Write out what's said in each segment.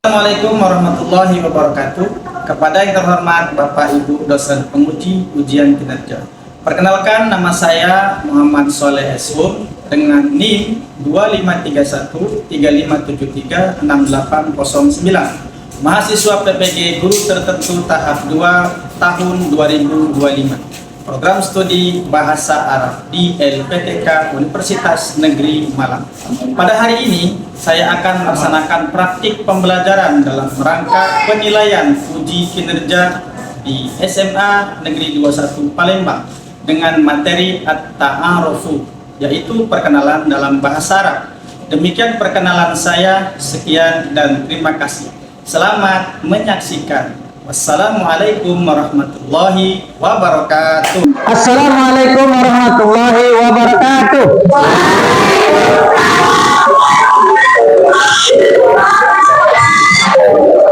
Assalamualaikum warahmatullahi wabarakatuh. Kepada yang terhormat Bapak Ibu dosen penguji ujian kinerja. Perkenalkan, nama saya Muhammad Soleh Eswum dengan NIM 253135736809. Mahasiswa PPG Guru Tertentu tahap 2 tahun 2025. Program studi Bahasa Arab di LPTK Universitas Negeri Malang. Pada hari ini, saya akan melaksanakan praktik pembelajaran dalam rangka penilaian uji kinerja di SMA Negeri 21 Palembang dengan materi At-Ta'arufu, yaitu perkenalan dalam bahasa Arab. Demikian perkenalan saya, sekian dan terima kasih. Selamat menyaksikan. Wassalamualaikum warahmatullahi wabarakatuh. Assalamualaikum warahmatullahi wabarakatuh.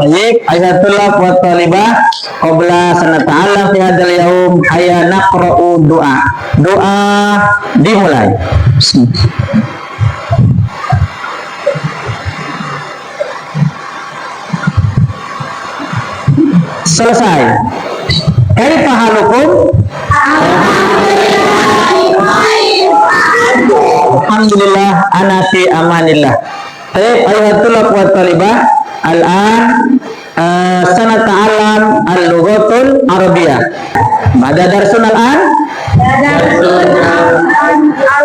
Baik, ayatullah wa talibah qabla sanata'allam fi hadzal yaum hayya naqra'u doa. Doa dimulai. Selesai. Kaifa halukum? Alhamdulillah, ana fi amanillah. Baik, ayatullah wa talibah, al-an sanata'allam al-lughatul arabiyyah. Mada darsun al-an?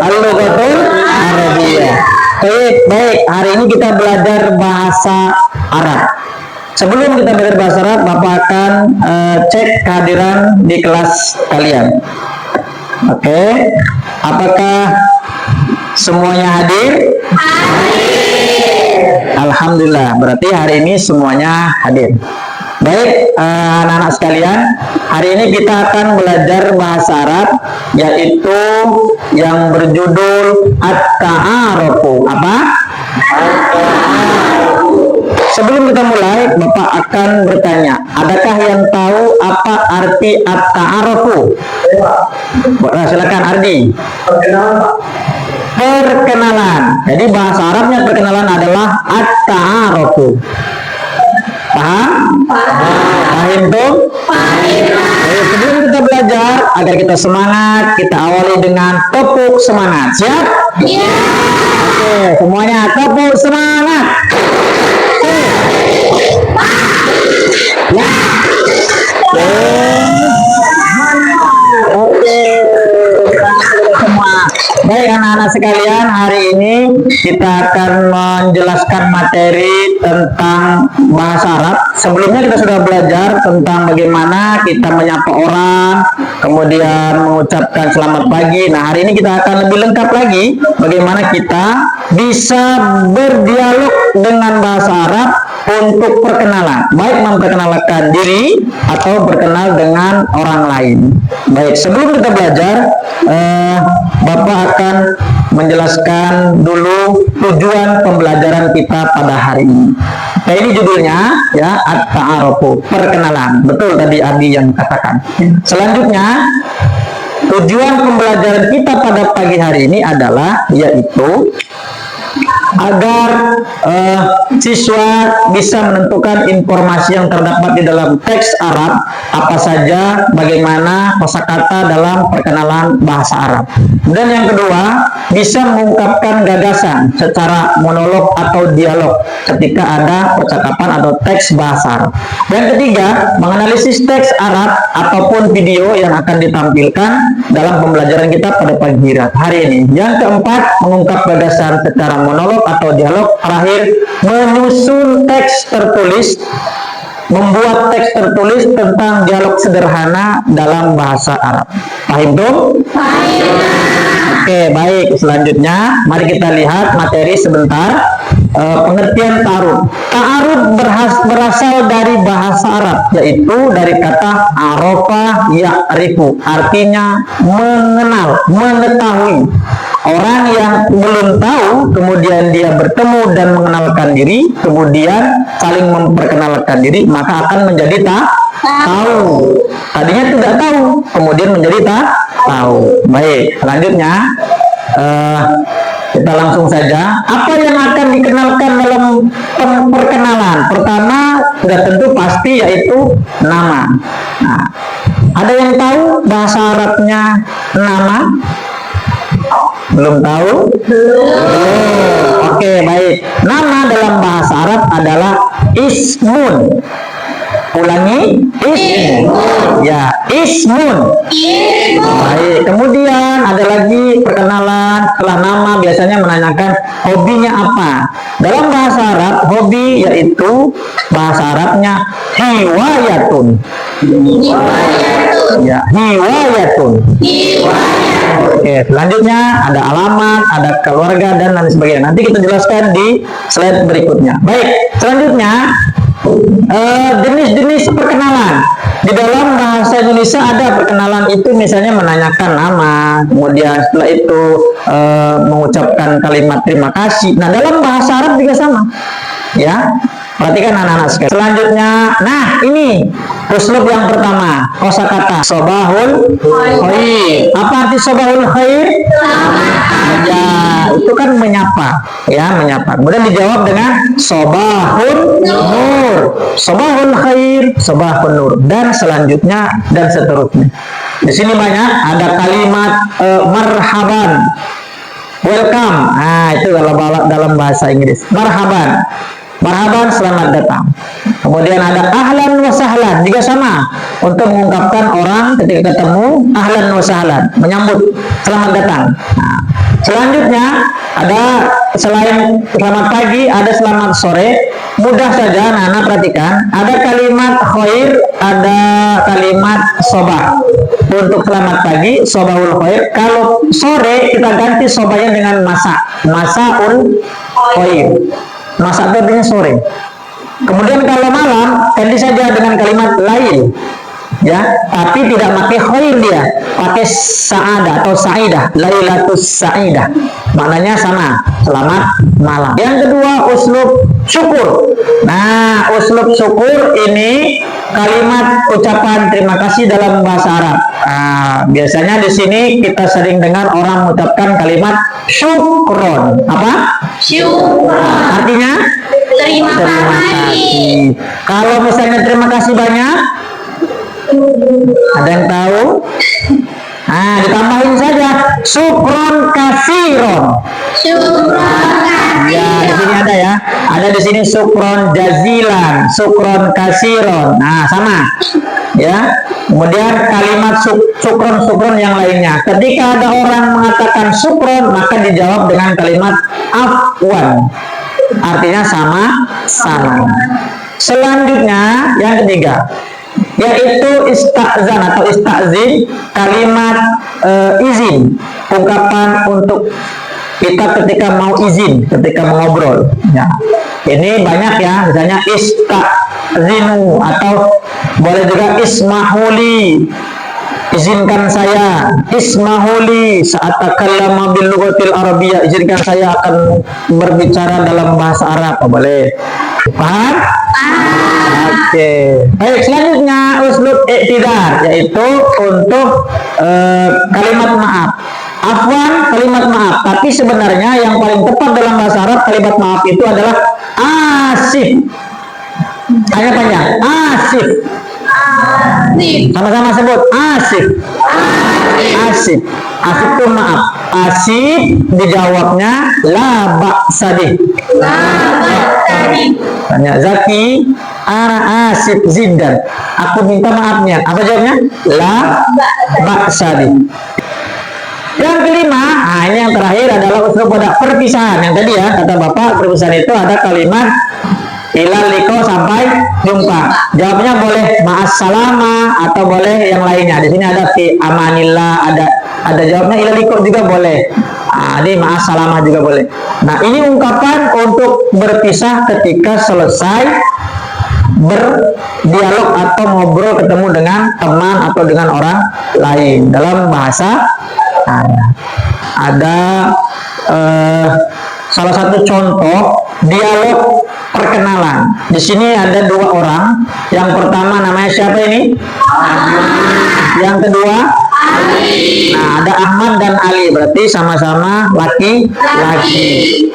Al-lughatul arabiyyah. Baik, hari ini kita belajar bahasa Arab. Sebelum kita belajar bahasa Arab, Bapak akan cek kehadiran di kelas kalian. Oke, apakah semuanya hadir? Alhamdulillah, berarti hari ini semuanya hadir. Baik, anak-anak sekalian, hari ini kita akan belajar bahasa Arab, yaitu yang berjudul At-Ta'arufu. Apa? Sebelum kita mulai, Bapak akan bertanya, adakah yang tahu apa arti At-Ta'arufu? Silakan Ardi. Perkenalan. Jadi bahasa Arabnya perkenalan adalah At-Ta'arufu. Paham? Paham tuh? Sebelum kita belajar, agar kita semangat, kita awali dengan tepuk semangat. Siap? Iya. Oke, semuanya tepuk semangat. Ya. Oke. Semua. Baik anak-anak sekalian, hari ini kita akan menjelaskan materi tentang bahasa Arab. Sebelumnya kita sudah belajar tentang bagaimana kita menyapa orang, kemudian mengucapkan selamat pagi. Nah, hari ini kita akan lebih lengkap lagi bagaimana kita bisa berdialog dengan bahasa Arab untuk perkenalan, baik memperkenalkan diri atau berkenal dengan orang lain. Baik, sebelum kita belajar, Bapak akan menjelaskan dulu tujuan pembelajaran kita pada hari ini. Nah, ini judulnya ya, At-Ta'arufu, perkenalan. Betul tadi Adi yang katakan. Selanjutnya, tujuan pembelajaran kita pada pagi hari ini adalah yaitu agar siswa bisa menentukan informasi yang terdapat di dalam teks Arab, apa saja, bagaimana kosakata dalam perkenalan bahasa Arab. Dan yang kedua, bisa mengungkapkan gagasan secara monolog atau dialog ketika ada percakapan atau teks bahasa Arab. Dan ketiga, menganalisis teks Arab ataupun video yang akan ditampilkan dalam pembelajaran kita pada pagi hari ini. Yang keempat, mengungkap gagasan secara monolog atau dialog. Terakhir, menyusun teks tertulis, membuat teks tertulis tentang dialog sederhana dalam bahasa Arab. Paham tuh? Oke, baik. Selanjutnya, mari kita lihat materi sebentar. Pengertian ta'aruf. Ta'aruf berasal dari bahasa Arab, yaitu dari kata arafa ya'rifu, artinya mengenal, mengetahui. Orang yang belum tahu, kemudian dia bertemu dan mengenalkan diri, kemudian saling memperkenalkan diri, maka akan menjadi tahu. Tadinya tidak tahu, kemudian menjadi tahu. Baik, selanjutnya Kita langsung saja. Apa yang akan dikenalkan dalam perkenalan? Pertama, sudah tentu pasti yaitu nama. Nah, ada yang tahu bahasa Arabnya nama? Belum tahu? Belum. Oke, baik. Nama dalam bahasa Arab adalah ismun. Ulangi, ismun. Ya, ismun. Baik. Kemudian ada lagi perkenalan setelah nama biasanya menanyakan hobinya apa. Dalam bahasa Arab, hobi yaitu bahasa Arabnya hiwayatun. Ya, hiwayatun. Oke, selanjutnya ada alamat, ada keluarga dan lain sebagainya. Nanti kita jelaskan di slide berikutnya. Baik, selanjutnya jenis-jenis perkenalan. Di dalam bahasa Indonesia ada perkenalan itu misalnya menanyakan nama, kemudian setelah itu mengucapkan kalimat terima kasih. Nah, dalam bahasa Arab juga sama. Ya. Perhatikan anak-anak sekalian. Selanjutnya, nah ini uslub yang pertama, kosakata sobahul khair. Apa arti sobahul khair? Ya, itu kan menyapa, ya menyapa. Kemudian dijawab dengan sobahul nur, sobahul khair, sobahul nur, dan selanjutnya dan seterusnya. Di sini banyak ada kalimat marhaban, welcome. Nah, itu dalam bahasa Inggris. Marhaban. Marhaban, selamat datang. Kemudian ada ahlan wa sahlan, juga sama untuk mengungkapkan orang ketika ketemu, ahlan wa sahlan, menyambut selamat datang. Nah, selanjutnya ada selain selamat pagi, ada selamat sore. Mudah saja, Nana perhatikan. Ada kalimat khair, ada kalimat sobah. Untuk selamat pagi, sobahul khair. Kalau sore kita ganti sobahnya dengan masa, masaul khair. Masa itu artinya sore. Kemudian kalau malam ganti saja dengan kalimat lain, ya, tapi tidak pakai khair dia, pakai sa'adah atau sa'idah, lailatus sa'idah. Maknanya sama, selamat malam. Yang kedua, uslub syukur. Nah, uslub syukur ini kalimat ucapan terima kasih dalam bahasa Arab. Nah, biasanya di sini kita sering dengar orang mengucapkan kalimat syukron. Apa? Syukron. Artinya? Terima kasih. Kalau misalnya terima kasih banyak, ada yang tahu? Nah, ditambahin saja syukron kasiron. Syukron kasiron. Ya, di sini ada ya. Ada di sini syukron jazilan, syukron kasiron. Nah, sama. Ya. Kemudian kalimat syukron yang lainnya. Ketika ada orang mengatakan syukron, maka dijawab dengan kalimat afwan. Artinya sama. Selanjutnya yang ketiga, yaitu istazan atau istazin, kalimat izin, ungkapan untuk kita ketika mau izin, ketika mengobrol. Ya. Ini banyak ya, misalnya istazinu atau boleh juga ismahuli, izinkan saya, ismahuli saat takallama bil lughatil arabiyyah, izinkan saya akan berbicara dalam bahasa Arab. Oh, boleh. Paham? Oke. Baik, selanjutnya uslub i'tidar, yaitu untuk kalimat maaf. Afwan, kalimat maaf. Tapi sebenarnya yang paling tepat dalam bahasa Arab kalimat maaf itu adalah asif. Tanya panjang. Asif. Sama-sama sebut asif. Asif. Asif itu maaf. Asif dijawabnya la ba'sadi. Tanya Zaki, ana asif ziddan. Aku minta maafnya. Apa jawabnya? La ba'sadi. Yang kelima, ini yang terakhir adalah uslub pada perpisahan. Yang tadi ya, kata Bapak, perpisahan itu ada kalimat ilal liko sampai jumpa. Jawabnya boleh ma'assalama atau boleh yang lainnya. Di sini ada fi amanillah, ada jawabnya ilal liko juga boleh. Ini ma'assalama juga boleh. Nah, ini ungkapan untuk berpisah ketika selesai berdialog atau ngobrol ketemu dengan teman atau dengan orang lain. Dalam bahasa ada salah satu contoh dialog perkenalan. Di sini ada dua orang. Yang pertama namanya siapa ini? Yang kedua Nah, ada Ahmad dan Ali, berarti sama-sama laki-laki.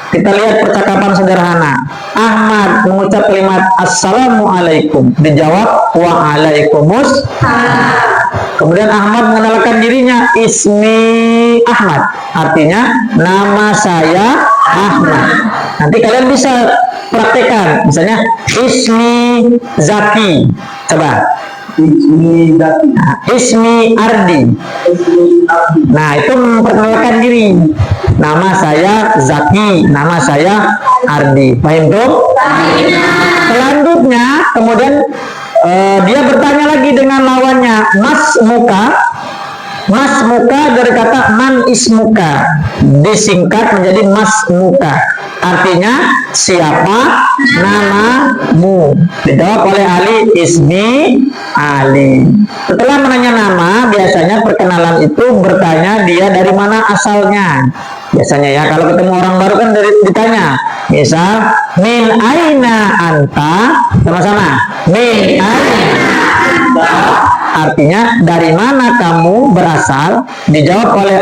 Kita lihat percakapan sederhana. Ahmad mengucap kalimat Assalamualaikum, dijawab Waalaikumsalam. Kemudian Ahmad mengenalkan dirinya, Ismi Ahmad, artinya nama saya Ahmad. Nanti kalian bisa praktekkan, misalnya Ismi Zaki, coba Ismi Zaki. Ismi Ardi. Nah, itu memperkenalkan diri. Nama saya Zaki, nama saya Ardi. Paham tuh? Selanjutnya, kemudian dia bertanya lagi dengan lawannya, Mas Muka. Mas Muka dari kata Man Ismuka, disingkat menjadi Mas Muka. Artinya siapa namamu? Dijawab oleh Ali, Ismi Ali. Setelah menanya nama, biasanya perkenalan itu bertanya dia dari mana asalnya. Biasanya ya, kalau ketemu orang baru kan ditanya. Misal, min aina anta, sama-sama. Min aina anta, artinya dari mana kamu berasal? Dijawab oleh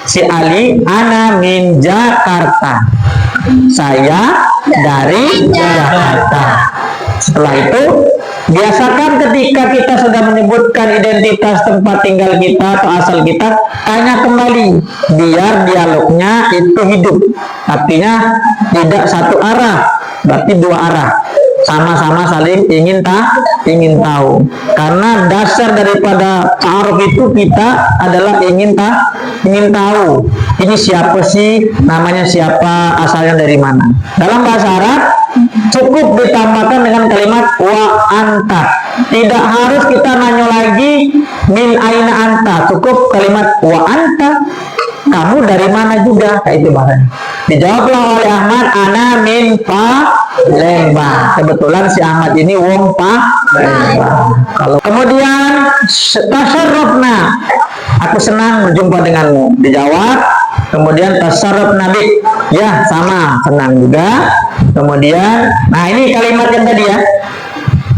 si Ali, ana min Jakarta. Saya dari Jakarta. Setelah itu, biasakan ketika kita sudah menyebutkan identitas tempat tinggal kita atau asal kita, tanya kembali biar dialognya itu hidup. Artinya tidak satu arah, berarti dua arah. Sama-sama saling ingin tahu. Karena dasar daripada ta'aruf itu kita adalah ingin tahu. Ini siapa sih, namanya siapa, asalnya dari mana. Dalam bahasa Arab cukup ditambahkan dengan kalimat wa anta. Tidak harus kita nanya lagi min aina anta, cukup kalimat wa anta. Kamu dari mana juga, kayak itu bahasanya. Dijawablah oleh Ahmad, ana min Palembang. Kebetulan si Ahmad ini wong Palembang. Kalau kemudian tasarrufna, aku senang berjumpa denganmu. Dijawab, kemudian tasarrufna bik, ya sama, senang juga. Kemudian, nah ini kalimat yang tadi ya,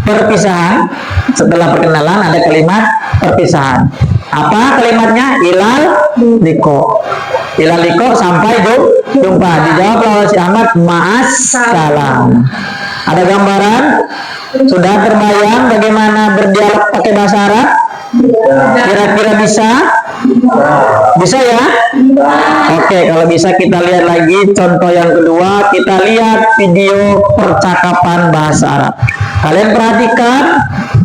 perpisahan. Setelah perkenalan ada kalimat perpisahan. Apa kalimatnya? Ilal liko. Ilal liko, sampai jumpa. Dijawab oleh si Ahmad, ma'as salam. Ada gambaran? Sudah terbayang bagaimana berdialog pakai bahasa Arab? Kira-kira bisa? Bisa ya? Oke, kalau bisa kita lihat lagi contoh yang kedua. Kita lihat video percakapan bahasa Arab. Kalian perhatikan,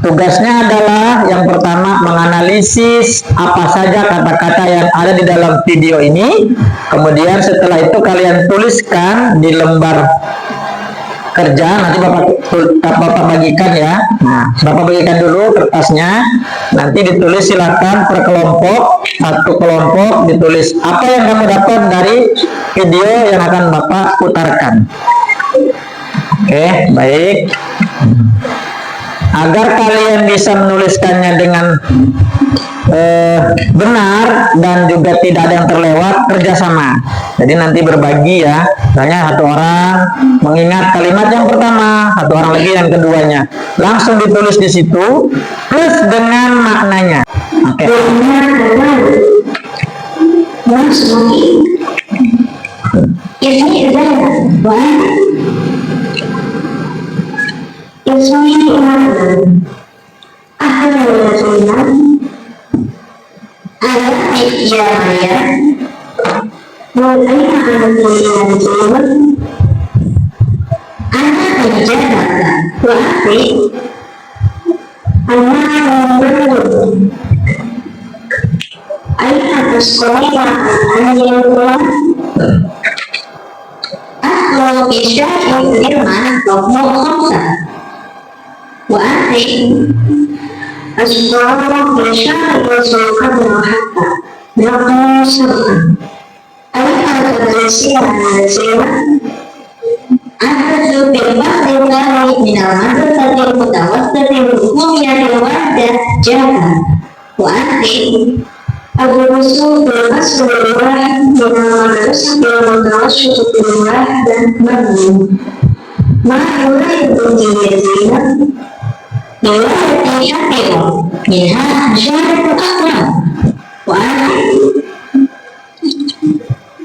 tugasnya adalah yang pertama menganalisis apa saja kata-kata yang ada di dalam video ini. Kemudian setelah itu kalian tuliskan di lembar kerja, nanti bapak bagikan ya. Nah, bapak bagikan dulu kertasnya, nanti ditulis silakan per kelompok, satu kelompok ditulis apa yang kamu dapat dari video yang akan bapak putarkan. Oke, baik. Agar kalian bisa menuliskannya dengan benar dan juga tidak ada yang terlewat, kerjasama. Jadi nanti berbagi ya, misalnya satu orang mengingat kalimat yang pertama, satu orang lagi yang keduanya, langsung ditulis di situ plus dengan maknanya. Oke.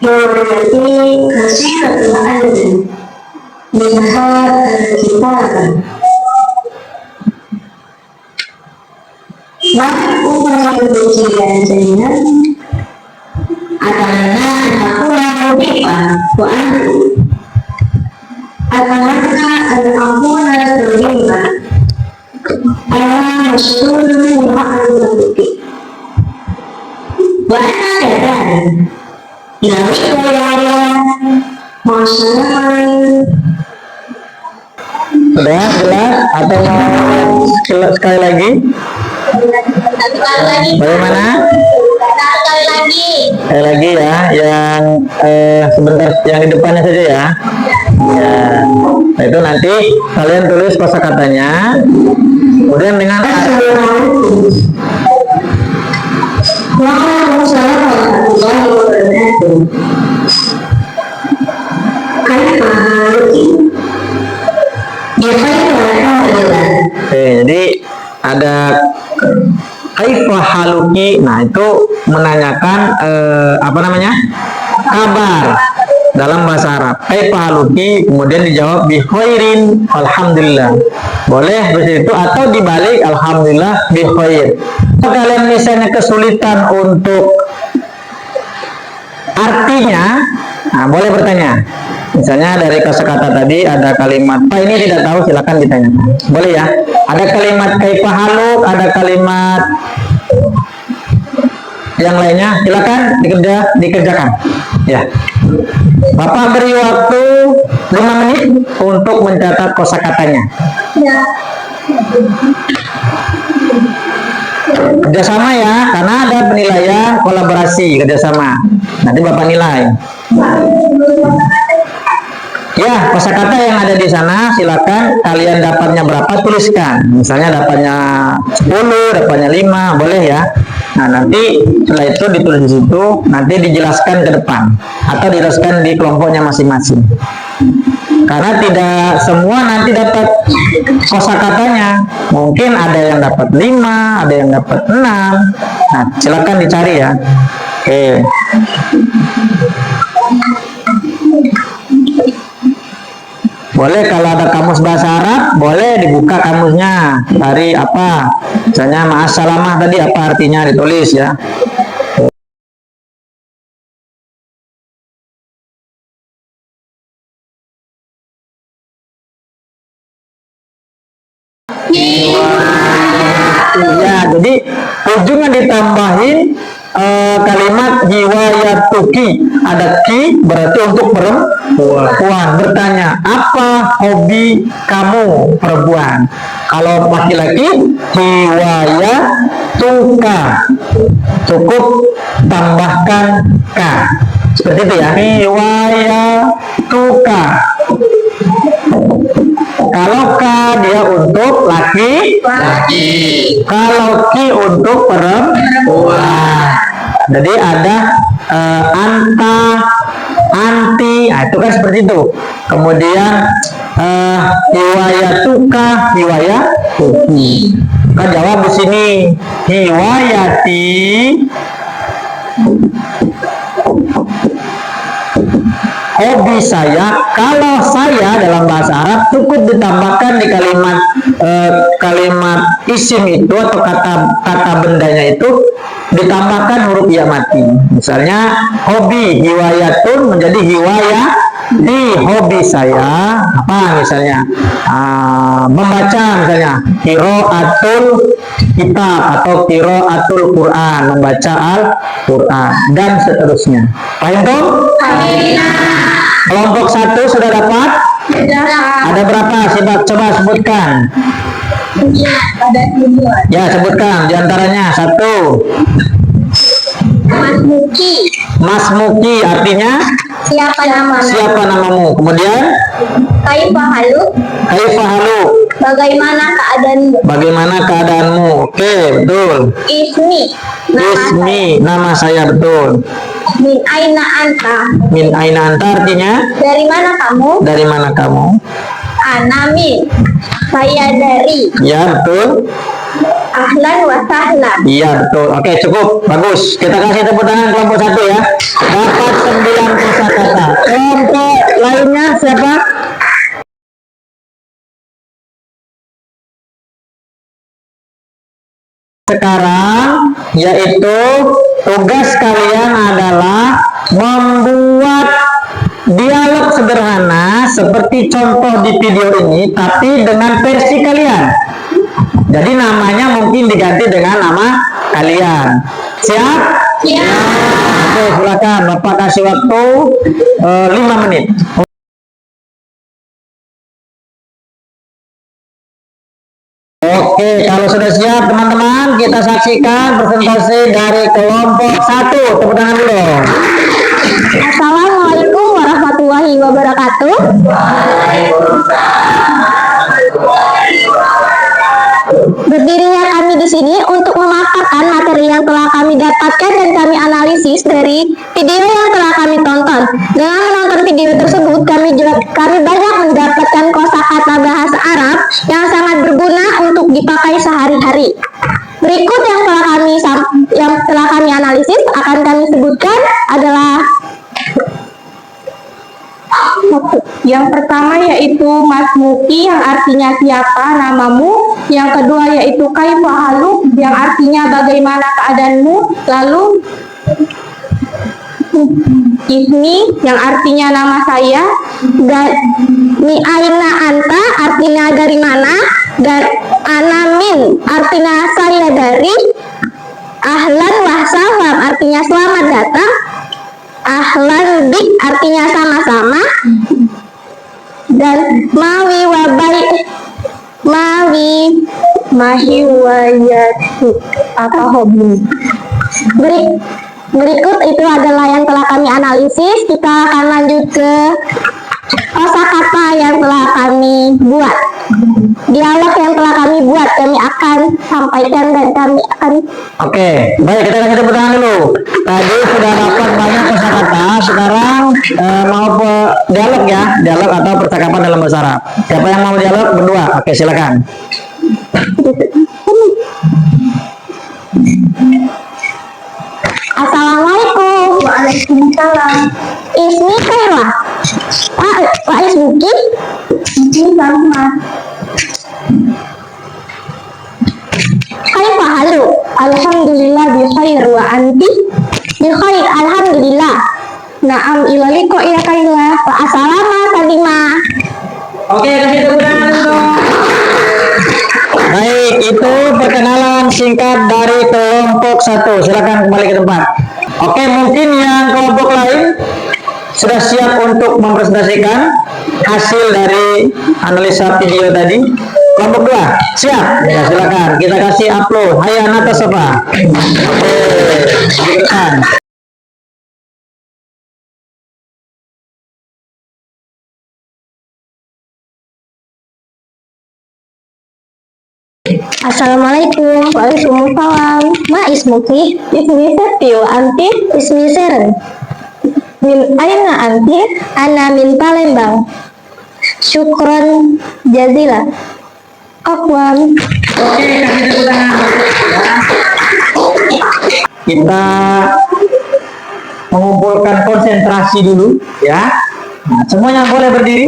Memiliki khasiat Al-Alim melihat kita waktu memiliki dan saya adalah aku yang adalah al-ampuna terima Allah Rasulullah al-Nabi wa ana ya Sudah jelas atau mau sekali lagi? Bagaimana? Sekali lagi ya, yang sebentar yang di depannya saja ya. Ya, nah itu nanti kalian tulis kosakatanya, kemudian dengan jadi ada kaifa haluki. Nah, itu menanyakan apa namanya? Kabar dalam bahasa Arab. Kaifa haluki, kemudian dijawab bi khairin, alhamdulillah. Boleh begitu atau dibalik alhamdulillah bi khair. Kalau kalian misalnya kesulitan untuk artinya, nah boleh bertanya. Misalnya dari kosakata tadi ada kalimat, Pak ini tidak tahu, silakan ditanya. Boleh ya? Ada kalimat kaifa haluk, ada kalimat yang lainnya, silakan dikerjakan. Ya. Bapak beri waktu 5 menit untuk mencatat kosakatanya. ya Kerjasama ya, karena ada penilaian kolaborasi kerjasama. Nanti Bapak nilai. Ya, kosakata yang ada di sana silakan kalian dapatnya berapa tuliskan. Misalnya dapatnya 10, dapatnya 5, boleh ya. Nah, nanti setelah itu ditulis di situ, nanti dijelaskan ke depan atau dijelaskan di kelompoknya masing-masing. Karena tidak semua nanti dapat kosakatanya. Mungkin ada yang dapat 5, ada yang dapat 6. Nah, silakan dicari ya. Oke. Boleh kalau ada kamus bahasa Arab, boleh dibuka kamusnya. Dari apa? Misalnya ma'assalamah tadi apa artinya ditulis ya. Ya, jadi ujungnya ditambahin kalimat hiwayatuki. Ada ki berarti untuk perempuan. Bertanya, apa hobi kamu perempuan? Kalau laki-laki, hiwayatuka. Cukup tambahkan ka. Seperti itu ya. Hiwayatuka. Kalau ka dia untuk laki, kalau ki untuk perempuan. Jadi ada anta, anti, nah itu kan seperti itu. Kemudian hiwayatuka, hiwayatuki. Kan jawab di sini hiwayati hobi saya. Kalau saya dalam bahasa Arab cukup ditambahkan di kalimat isim itu atau kata bendanya itu ditambahkan huruf ya mati. Misalnya hobi hiwayatun menjadi hiwayah di hobi saya apa misalnya membaca, misalnya qiraatul kitab atau qiraatul Quran, membaca Al-Quran dan seterusnya. Paham dong? Kelompok 1 sudah dapat? Ada berapa? Coba sebutkan. ada tujuan. Ya, sebutkan diantaranya. 1. Mas Muki artinya Siapa namanya? siapa namamu. Kemudian Kaifa haluk? kaifa haluk, Bagaimana keadaanmu? bagaimana keadaanmu. Oke, betul. Ismi. Ismi, nama saya, betul. Min aina anta? Min aina anta artinya Dari mana kamu? dari mana kamu. Ana min. Saya dari. Ya, betul. ahlan wa sahlan. Iya betul. Oke cukup, bagus. Kita kasih tepuk tangan kelompok 1 ya. Dapat 9 kosakata. Kelompok lainnya siapa? Sekarang yaitu tugas kalian adalah membuat dialog sederhana seperti contoh di video ini, tapi dengan versi kalian. Jadi namanya mungkin diganti dengan nama kalian. Siap? Siap. Oke, silakan. Bapak kasih waktu 5 menit. Oke, kalau sudah siap teman-teman, kita saksikan presentasi dari kelompok 1. Tepuk tangan dulu. Assalamualaikum warahmatullahi wabarakatuh. Berdirinya kami di sini untuk memaparkan materi yang telah kami dapatkan dan kami analisis dari video yang telah kami tonton. Dengan menonton video tersebut, kami banyak mendapatkan kosakata bahasa Arab yang sangat berguna untuk dipakai sehari-hari. Berikut yang telah kami analisis akan kami sebutkan adalah yang pertama yaitu Masmuki yang artinya siapa namamu, yang kedua yaitu Kaifa haluk yang artinya bagaimana keadaanmu, lalu Ismi yang artinya nama saya, Mi aina anta artinya dari mana, dan Anamin artinya saya dari, Ahlan wa sahlan artinya selamat datang, Ahlan bik artinya sama-sama, dan mawi mahi wayati apa hobi. Berikut itu adalah yang telah kami analisis. Kita akan lanjut ke kosakata yang telah kami buat. Dialog yang telah kami buat kami akan sampaikan dan kami akan. Oke, baik, kita kasih tepuk tangan dulu. Tadi sudah dapat banyak kosakata. Sekarang mau dialog ya, dialog atau percakapan dalam bahasa Arab. Siapa yang mau dialog berdua? Oke, silakan. Assalamualaikum. Waalaikumsalam. Ismi Khairah. Pak Ismuki. Ismi Salma. Kaifa halu? Alhamdulillah bi khair wa anti? Bi khair alhamdulillah. Na'am ila liqa'i Khairah. Wa assalamu salima. Oke, kasih tepuk tangan dulu. Baik, itu perkenalan singkat dari kelompok 1. Silakan kembali ke tempat. Oke, mungkin yang kelompok lain sudah siap untuk mempresentasikan hasil dari analisa video tadi. Kelompok 2, siap? Ya, silakan. Kita kasih upload. Hayya Nata Sofa. Oke, silakan. Assalamualaikum. Waalaikumsalam. Ma ismuki? Ismi Setio. Anti? Ismi Seren. Min aina anti? Ana min Palembang. Syukron jazila. Afwan. Oke, kasih tepuk tangan. Kita mengumpulkan konsentrasi dulu ya. Nah, semuanya boleh berdiri.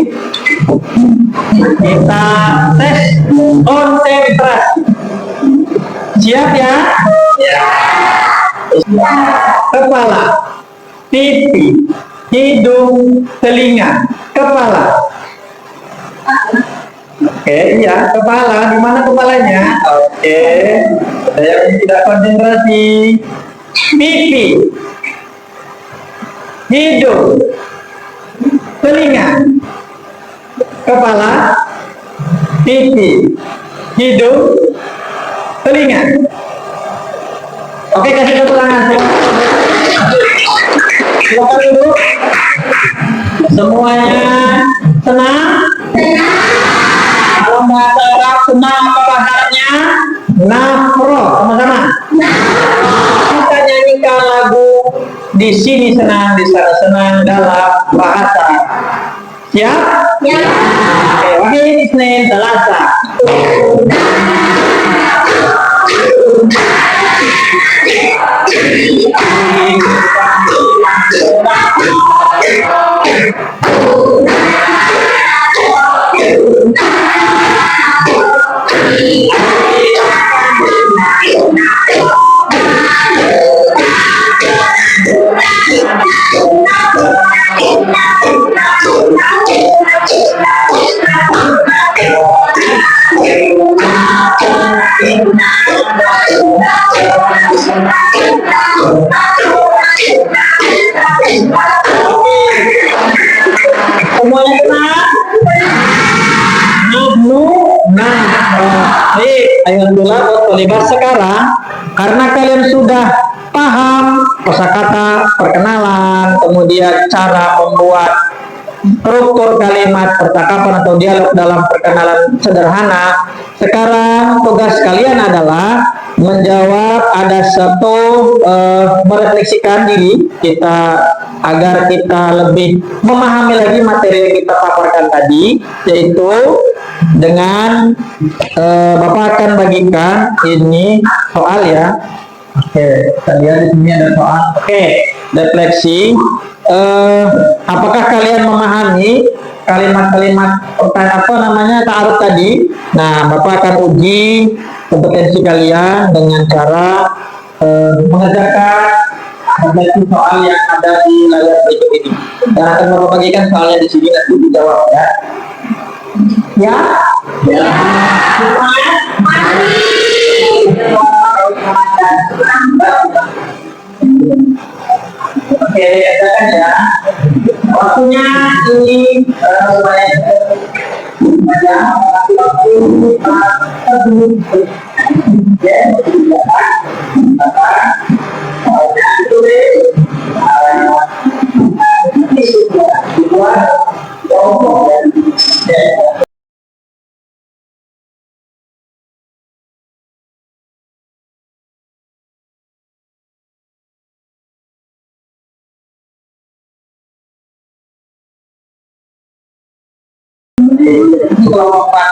Kita tes konsentrasi. Siap ya? Kepala, pipi, hidung, telinga, kepala. Oke, iya, kepala. Di mana kepalanya? Oke, saya tidak konsentrasi. Pipi, hidung, telinga, kepala, pipi, hidung, telinga. Oke, kasih tepuk tangan. Silakan dulu. Semuanya senang? Kalau bahasa Arab senang apa bahasa Arabnya? Nafro, sama-sama. Kita nyanyikan lagu di sini senang, di sana senang dalam bahasa. Siap? Ya. Oke, Wahid, Isnin, Selasa. Semuanya kenal? Baik, alhamdulillah Tolibah sekarang karena kalian sudah paham kosakata, perkenalan, kemudian cara membuat struktur kalimat percakapan atau dialog dalam perkenalan sederhana. Sekarang tugas kalian adalah menjawab, ada satu merefleksikan diri kita agar kita lebih memahami lagi materi yang kita paparkan tadi, yaitu dengan Bapak akan bagikan ini soal ya. Oke, kita lihat di sini ada soal. Oke, refleksi. Apakah kalian memahami kalimat-kalimat ta'aruf tadi? Nah, Bapak akan uji kompetensi kalian dengan cara mengerjakan refleksi soal yang ada di layar berikut ini. Dan akan Bapak bagikan soalnya di sini nanti dijawab ya. Ya? Ya. Oke, katakan ya. Waktunya ini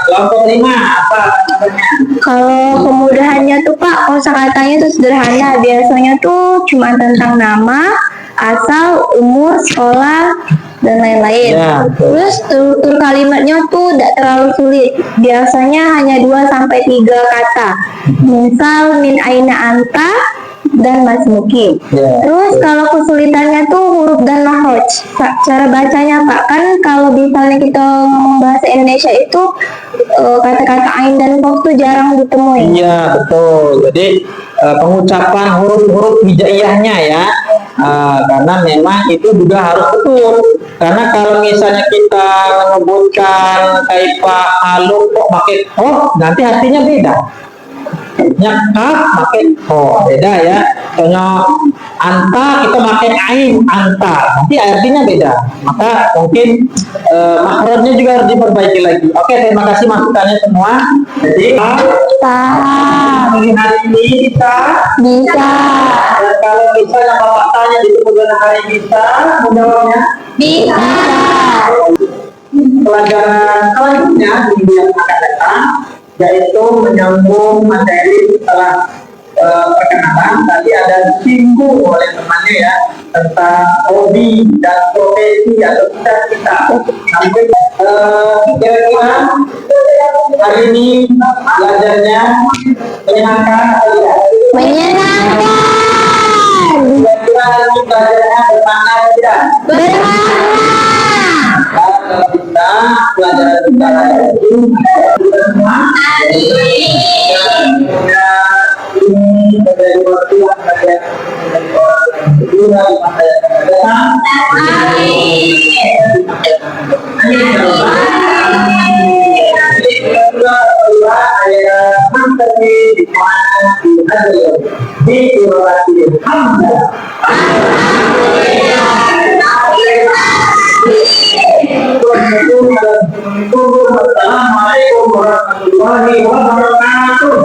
kelompok 5 apa namanya? Kalau kemudahannya tuh Pak, kosakatanya tuh sederhana. Biasanya tuh cuma tentang nama, asal, umur, sekolah, dan lain-lain. Ya. Terus struktur kalimatnya tuh tidak terlalu sulit. Biasanya hanya 2-3 kata. Misal min aina anta dan Mas Muki. Ya. Terus kalau kesulitannya tuh huruf dan mahraj. Cara bacanya Pak, kan kalau misalnya kita ngomong bahasa Indonesia itu kata-kata ain dan qaf tuh jarang ditemui. Iya, betul. Jadi pengucapan huruf-huruf hijaiyahnya ya. Karena memang itu juga harus betul. Karena kalau misalnya kita menyebutkan kaifa aluk kok pakai nanti artinya beda. Kaf pakai beda ya. Contoh anta kita pakai ain anta, nanti artinya beda. Maka mungkin makrotnya juga harus diperbaiki lagi. Oke, terima kasih masukannya semua. Jadi hari ini kita Bisa. dan kalau misalnya Bapak tanya di kemudian hari bisa menjawabnya Bisa. pelajaran selanjutnya di minggu yang akan datang yaitu menyambung materi setelah perkenalan. Tadi ada disinggung oleh temannya ya tentang hobi dan profesi atau cita-cita. Sampai kira-kira hari ini belajarnya menyenangkan atau tidak? Menyenangkan. Kira-kira hari ini belajarnya bermakna atau tidak? Bermakna. Kalau kita pelajaran kita itu semua ini menjadi waktu yang bagian kedua di masa yang akan datang. Assalamualaikum warahmatullahi wabarakatuh.